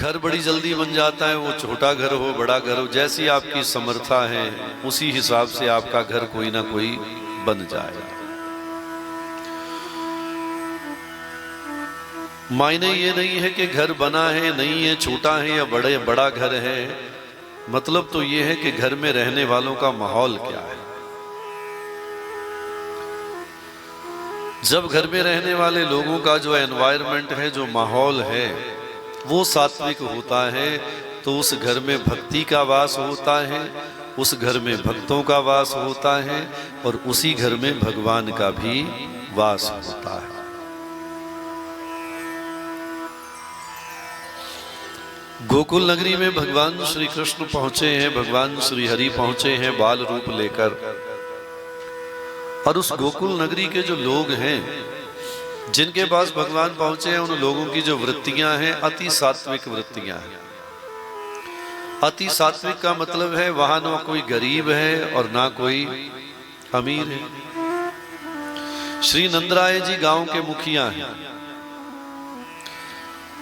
घर बड़ी जल्दी बन जाता है, वो छोटा घर हो बड़ा घर हो, जैसी आपकी समर्था है उसी हिसाब से आपका घर कोई ना कोई बन जाए। मायने ये नहीं है कि घर बना है नहीं है, छोटा है या बड़ा घर है, मतलब तो ये है कि घर में रहने वालों का माहौल क्या है। जब घर में रहने वाले लोगों का जो एनवायरनमेंट है, जो माहौल है वो सात्विक होता है, तो उस घर में भक्ति का वास होता है, उस घर में भक्तों का वास होता है और उसी घर में भगवान का भी वास होता है। गोकुल नगरी में भगवान श्री कृष्ण पहुंचे हैं, भगवान श्री हरि पहुंचे हैं बाल रूप लेकर, और उस गोकुल नगरी के जो लोग हैं जिनके पास भगवान पहुंचे हैं, उन लोगों की जो वृत्तियां हैं अति सात्विक वृत्तियां हैं। अति सात्विक का मतलब है वहां ना कोई गरीब है और ना कोई अमीर है। श्री नंदराय जी गांव के मुखिया हैं,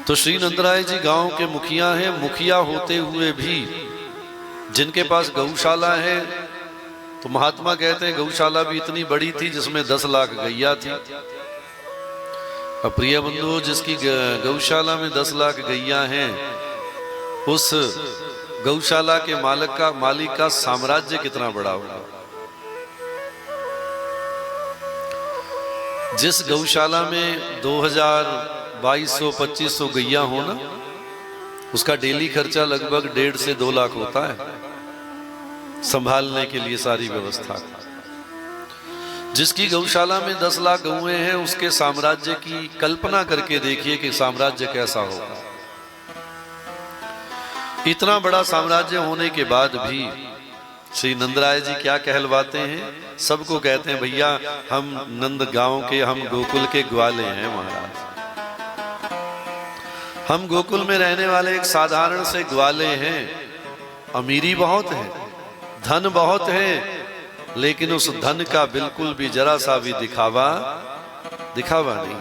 तो श्री नंदराय जी गांव के मुखिया हैं। मुखिया होते हुए भी जिनके पास गौशाला है, तो महात्मा कहते हैं गौशाला भी इतनी बड़ी थी जिसमें 10 लाख गैया थी। अब प्रिय बंधु, जिसकी गौशाला में 10 लाख गैया हैं, उस गौशाला के मालिक का साम्राज्य कितना बड़ा होगा। जिस गौशाला में 2200-2500 गैया हो ना, उसका डेली खर्चा लगभग 1.5 से 2 लाख होता है संभालने के लिए सारी व्यवस्था। जिसकी गौशाला में 10 लाख गौएं हैं, उसके साम्राज्य की कल्पना करके देखिए कि साम्राज्य कैसा होगा। इतना बड़ा साम्राज्य होने के बाद भी श्री नंदराय जी क्या कहलवाते हैं, सबको कहते हैं भैया हम नंद गांव के, हम गोकुल के ग्वाले हैं महाराज। हम गोकुल में रहने वाले एक साधारण से ग्वाले हैं। अमीरी बहुत है, धन बहुत है, लेकिन उस धन का बिल्कुल भी जरा सा भी दिखावा नहीं।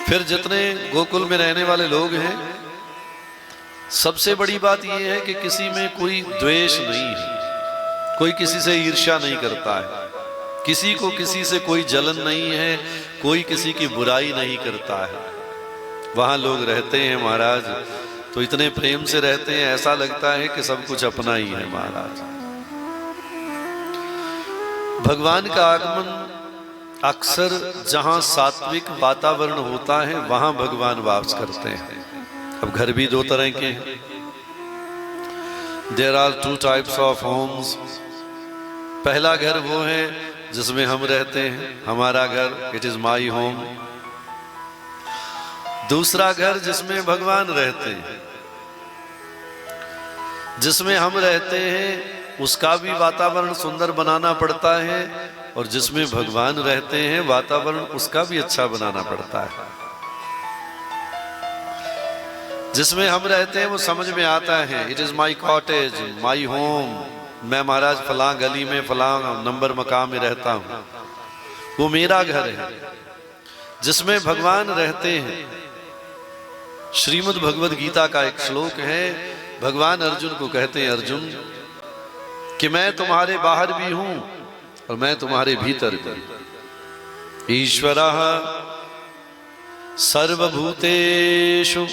फिर जितने गोकुल में रहने वाले लोग हैं, सबसे बड़ी बात यह है कि किसी में कोई द्वेष नहीं है, कोई किसी से ईर्ष्या नहीं करता है, किसी को किसी से कोई जलन नहीं है, कोई किसी की बुराई नहीं करता है। वहां लोग रहते हैं महाराज तो इतने प्रेम से रहते हैं, ऐसा लगता है कि सब कुछ अपना ही है महाराज। भगवान का आगमन अक्सर जहां सात्विक वातावरण होता है वहां भगवान वास करते हैं। अब घर भी 2 तरह के हैं। There are 2 types of homes। पहला घर वो है जिसमें हम रहते हैं, हमारा घर, इट इज माई होम। दूसरा घर जिसमें भगवान रहते हैं, जिसमें हम रहते हैं उसका भी वातावरण सुंदर बनाना पड़ता है, और जिसमें भगवान रहते हैं वातावरण उसका भी अच्छा बनाना पड़ता है। जिसमें हम रहते हैं वो समझ में आता है, it is my cottage, my home. मैं महाराज फलां गली में फलां नंबर मकाम में रहता हूं, वो मेरा घर है। जिसमें भगवान रहते हैं, श्रीमद् भगवद गीता का एक श्लोक है, भगवान अर्जुन को कहते हैं, अर्जुन कि मैं तुम्हारे बाहर भी हूं और मैं तुम्हारे भीतर भी। ईश्वरः सर्वभूतेषु,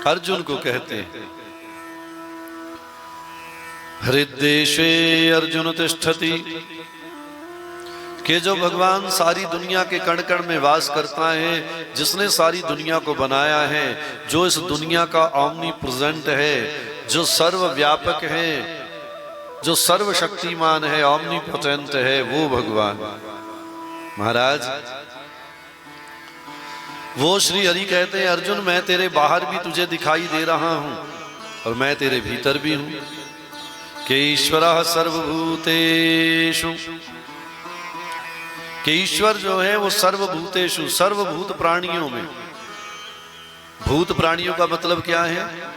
अर्जुन को कहते हैं, हृद्देशे अर्जुन तिष्ठति, कि जो भगवान सारी दुनिया के कण कण में वास करता है, जिसने सारी दुनिया को बनाया है, जो इस दुनिया का ओमनी प्रेजेंट है, जो सर्वव्यापक है, जो सर्वशक्तिमान है, ओमनी पोटेंट है, वो भगवान महाराज। वो श्री हरि कहते हैं, अर्जुन मैं तेरे बाहर भी तुझे दिखाई दे रहा हूं और मैं तेरे भीतर भी हूं। कि ईश्वरः सर्वभूतेषु, कि ईश्वर जो है वो सर्वभूतेषु, सर्वभूत प्राणियों में। भूत प्राणियों का मतलब क्या है?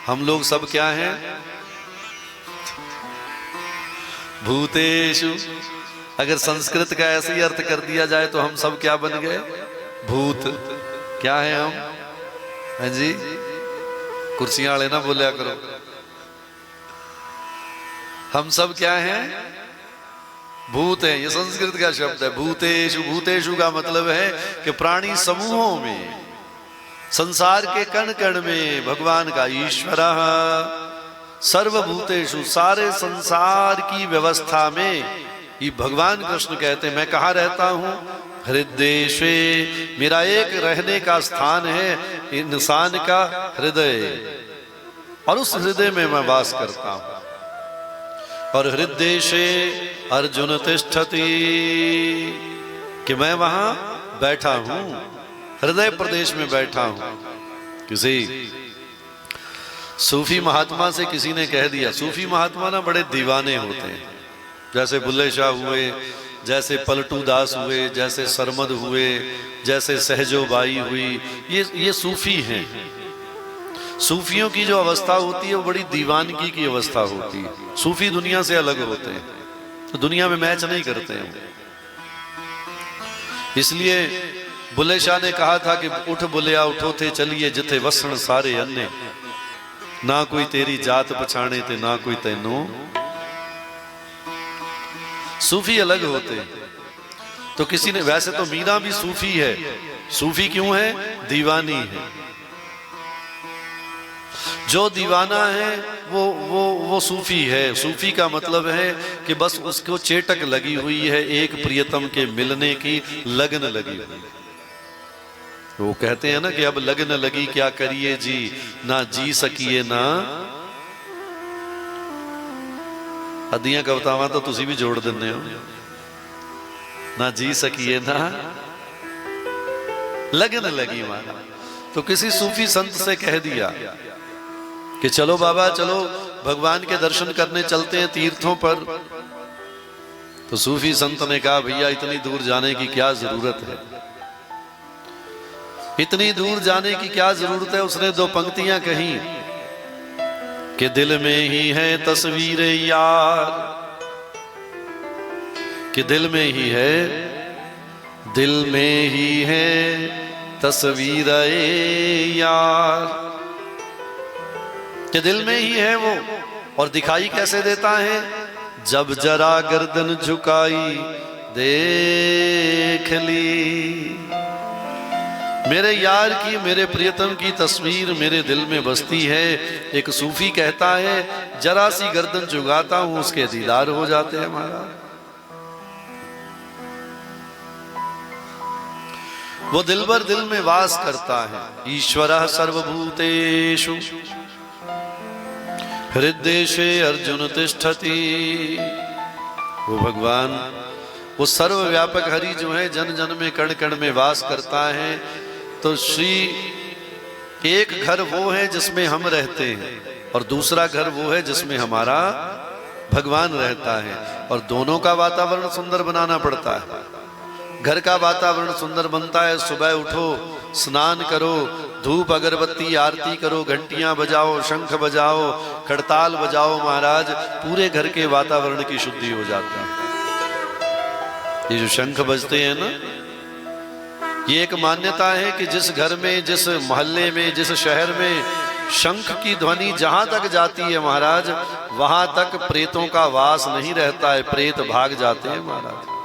हम लोग सब क्या हैं? भूतेषु। अगर संस्कृत का ऐसे ही अर्थ कर दिया जाए तो हम सब क्या बन गए? भूत। क्या है हम? है जी, कुर्सियां वाले ना बोलिया करो। हम सब क्या हैं? भूत हैं। ये संस्कृत का शब्द है भूतेषु। भूतेषु का मतलब है कि प्राणी समूहों में, संसार के कण कण में भगवान का ईश्वरः सर्वभूतेषु, सारे संसार की व्यवस्था में ये भगवान कृष्ण कहते हैं मैं कहाँ रहता हूँ? हृदयेशे, मेरा एक रहने का स्थान है इंसान का हृदय, और उस हृदय में मैं वास करता हूँ। और हृदयेशे अर्जुन तिष्ठति, कि मैं वहां बैठा हूं, हृदय प्रदेश में बैठा हूं। किसी सूफी महात्मा से किसी ने कह दिया, सूफी महात्मा ना बड़े दीवाने होते हैं, जैसे बुल्ले शाह हुए, जैसे पलटू दास हुए, जैसे सरमद हुए, जैसे सहजोबाई हुई, ये सूफी हैं। सूफियों की जो अवस्था होती है वो बड़ी दीवानगी की अवस्था होती है। सूफी दुनिया से अलग होते हैं, तो दुनिया में मैच नहीं करते हैं। इसलिए बुल्ले शाह ने कहा था कि उठ बुलिया उठो थे चलिए जिथे वसण सारे अन्य, ना कोई तेरी जात पछाणे थे ना कोई तैनो। सूफी अलग होते हैं। तो किसी ने, वैसे तो मीरा भी सूफी है। सूफी क्यों है? दीवानी है। जो दीवाना है वो सूफी है। सूफी का मतलब है कि बस उसको चेटक लगी हुई है, एक प्रियतम के मिलने की लगन लगी हुई है। वो कहते हैं ना कि अब लगन लगी क्या करिए जी, ना जी सकिए ना अद्धियां कवितावां तो तुसी भी जोड़ दिंदे हो, ना जी सकिए ना लगन लगी माना। तो किसी सूफी संत से कह दिया कि चलो बाबा चलो भगवान के दर्शन करने चलते हैं तीर्थों पर। तो सूफी संत ने कहा भैया इतनी दूर जाने की क्या जरूरत है, इतनी दूर जाने की क्या जरूरत है। उसने दो पंक्तियां कही कि दिल में ही है तस्वीर यार, कि दिल में ही है, दिल में ही है तस्वीर यार, कि दिल में ही है वो। और दिखाई कैसे देता है? जब जरा गर्दन झुकाई देख ली, मेरे यार की, मेरे प्रियतम की तस्वीर मेरे दिल में बसती है। एक सूफी कहता है जरा सी गर्दन झुकाता हूं उसके दीदार हो जाते हैं महाराज। वो दिल भर दिल में वास करता है। ईश्वरः सर्वभूतेषु हृदयेशे अर्जुन तिष्ठति। वो भगवान, वो सर्वव्यापक हरि जो है जन जन में कण कण में वास करता है। तो श्री एक घर वो है जिसमें हम रहते हैं और दूसरा घर वो है जिसमें हमारा भगवान रहता है, और दोनों का वातावरण सुंदर बनाना पड़ता है। घर का वातावरण सुंदर बनता है, सुबह उठो, स्नान करो, धूप अगरबत्ती आरती करो, घंटियां बजाओ, शंख बजाओ, खड़ताल बजाओ महाराज, पूरे घर के वातावरण की शुद्धि हो जाता है। ये जो शंख बजते हैं ना, ये एक मान्यता है कि जिस घर में, जिस मोहल्ले में, जिस शहर में शंख की ध्वनि जहां तक जाती है महाराज, वहां तक प्रेतों का वास नहीं रहता है, प्रेत भाग जाते हैं महाराज।